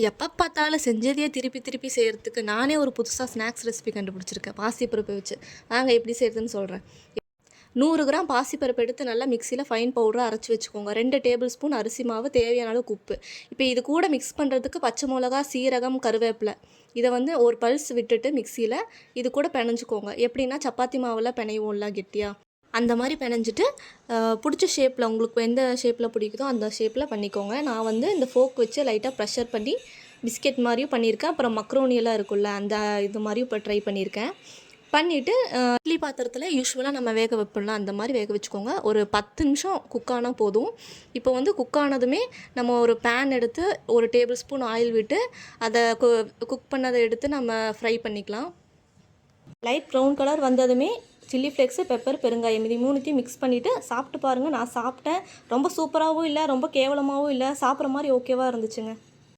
எப்போ பார்த்தாலும் செஞ்சதையே திருப்பி திருப்பி செய்கிறதுக்கு நானே ஒரு புதுசாக ஸ்நாக்ஸ் ரெசிபி கண்டுபிடிச்சிருக்கேன் பாசிப்பருப்பை வச்சு. வாங்க எப்படி செய்கிறதுன்னு சொல்கிறேன். 100 கிராம் பாசிப்பருப்பு எடுத்து நல்லா மிக்சியில் ஃபைன் பவுடராக அரைச்சி வச்சுக்கோங்க. 2 டேபிள் ஸ்பூன் அரிசி மாவு, தேவையான அளவுக்கு உப்பு. இப்போ இது கூட மிக்ஸ் பண்ணுறதுக்கு பச்சை மிளகா, சீரகம், கருவேப்பிலை இதை வந்து ஒரு பல்ஸ் விட்டுட்டு மிக்சியில் இது கூட பிணைஞ்சிக்கோங்க. எப்படின்னா சப்பாத்தி மாவில் பிணைவோம்ல கெட்டியாக, அந்த மாதிரி பிணைஞ்சிட்டு பிடிச்ச ஷேப்பில் உங்களுக்கு எந்த ஷேப்பில் பிடிக்குதோ அந்த ஷேப்பில் பண்ணிக்கோங்க. நான் வந்து இந்த ஃபோக் வச்சு லைட்டாக ப்ரெஷர் பண்ணி பிஸ்கெட் மாதிரியும் பண்ணியிருக்கேன். அப்புறம் மக்ரோனியெல்லாம் இருக்குல்ல அந்த இது மாதிரியும் இப்போ ட்ரை பண்ணியிருக்கேன். பண்ணிவிட்டு இட்லி பாத்திரத்தில் யூஸ்வலாக நம்ம வேக வைப்போம்ல அந்த மாதிரி வேக வச்சுக்கோங்க. ஒரு 10 நிமிஷம் குக் ஆனால் போதும். இப்போ வந்து குக் ஆனதுமே நம்ம ஒரு பேன் எடுத்து ஒரு டேபிள் ஸ்பூன் ஆயில் விட்டு அதை குக் பண்ணதை எடுத்து நம்ம ஃப்ரை பண்ணிக்கலாம். லைட் ப்ரௌன் கலர் வந்ததுமே சில்லி ஃப்ளேக்ஸு, பெப்பர், பெருங்காயம் இது 3த்தையும் மிக்ஸ் பண்ணிவிட்டு சாப்பிட்டு பாருங்கள். நான் சாப்பிட்டேன். ரொம்ப சூப்பராகவும் இல்லை, ரொம்ப கேவலமாகவும் இல்லை, சாப்பிட்ற மாதிரி ஓகேவாக இருந்துச்சுங்க.